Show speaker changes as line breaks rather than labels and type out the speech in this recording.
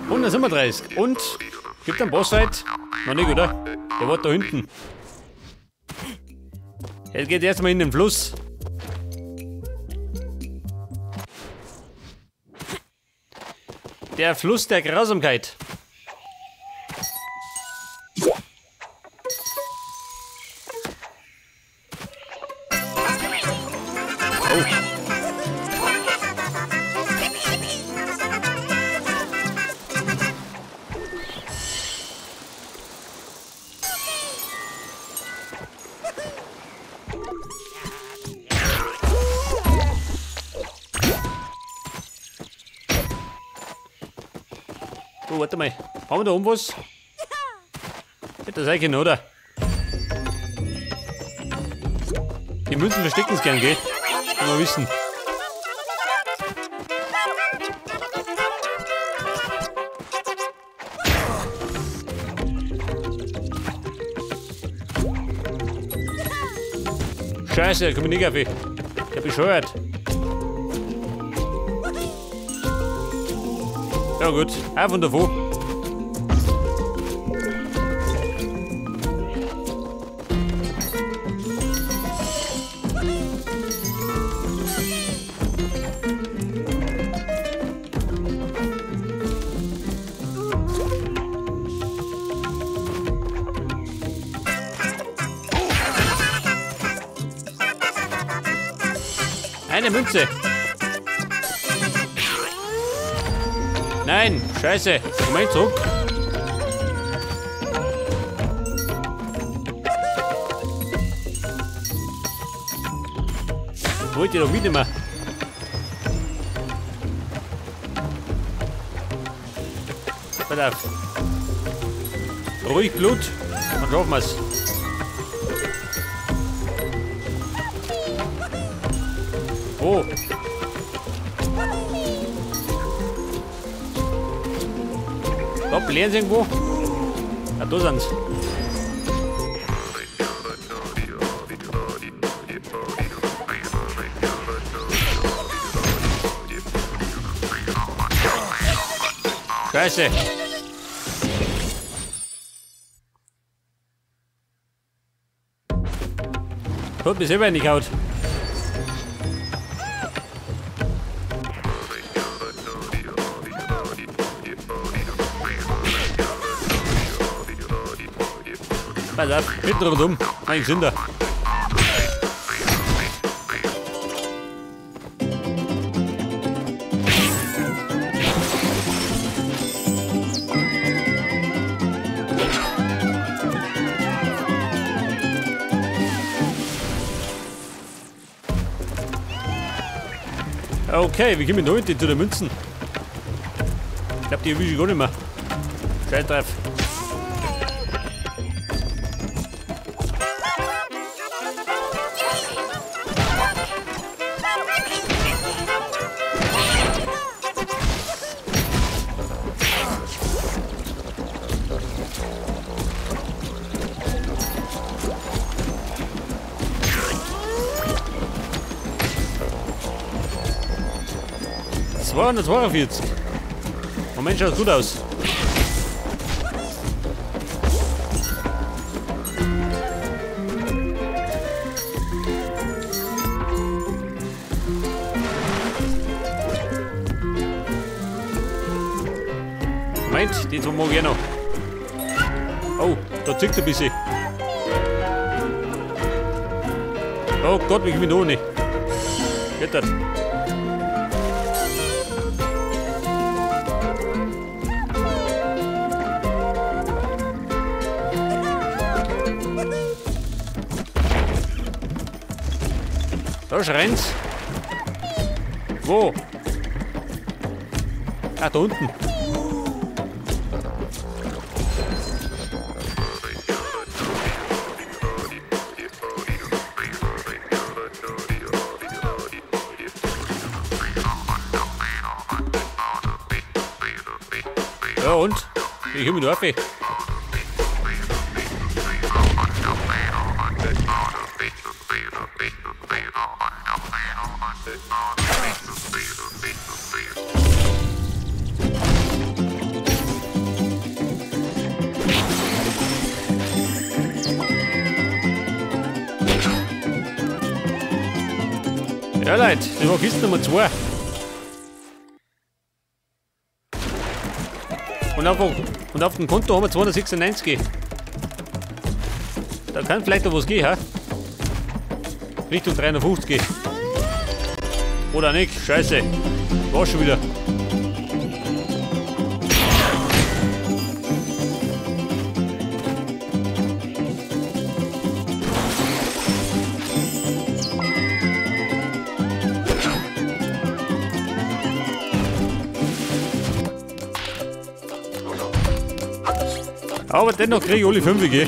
Und dann sind wir 30. Und gibt einen Bossfight? Noch nicht, oder? Der war da hinten. Jetzt geht erstmal in den Fluss. Der Fluss der Grausamkeit. Oh. Oh, warte mal. Haben wir da oben was? Hätte das eigentlich noch, oder? Die Münzen verstecken es gern, gell? Kann man wissen. Scheiße, da komm ich nicht auf. Der bescheuert. Ja gut, auf und davon. Eine Münze. Nein, scheiße. Moment, zurück. Das wollte ich doch wieder mal. Pass auf. Ruhig Blut. Dann schaffen wir es. Oh. Stopp, leeren sie irgendwo? Ja, da sind sie. Scheiße. Hat mich selber nicht gehaut. Pass auf, mitten rundum. Mein Sünder. Okay, wie kommen wir noch hinten zu den Münzen? Ich glaube, die erwische ich gar nicht mehr. Scheiß drauf. Das 242. Moment, schaut gut aus. Moment, die zwei mag ich noch. Oh, da zickt ein bisschen. Oh Gott, wie komme ich da nicht? Geht das? Da schreint's. Wo? Ah, da unten. Ja und? Ich komme da rauf. Ja, Leute, das war Kiste Nummer 2. Und auf dem Konto haben wir 296. Da kann vielleicht noch was gehen, ha? Richtung 350. Oder nicht? Scheiße. War schon wieder. Aber dennoch kriege ich alle 5 gehen.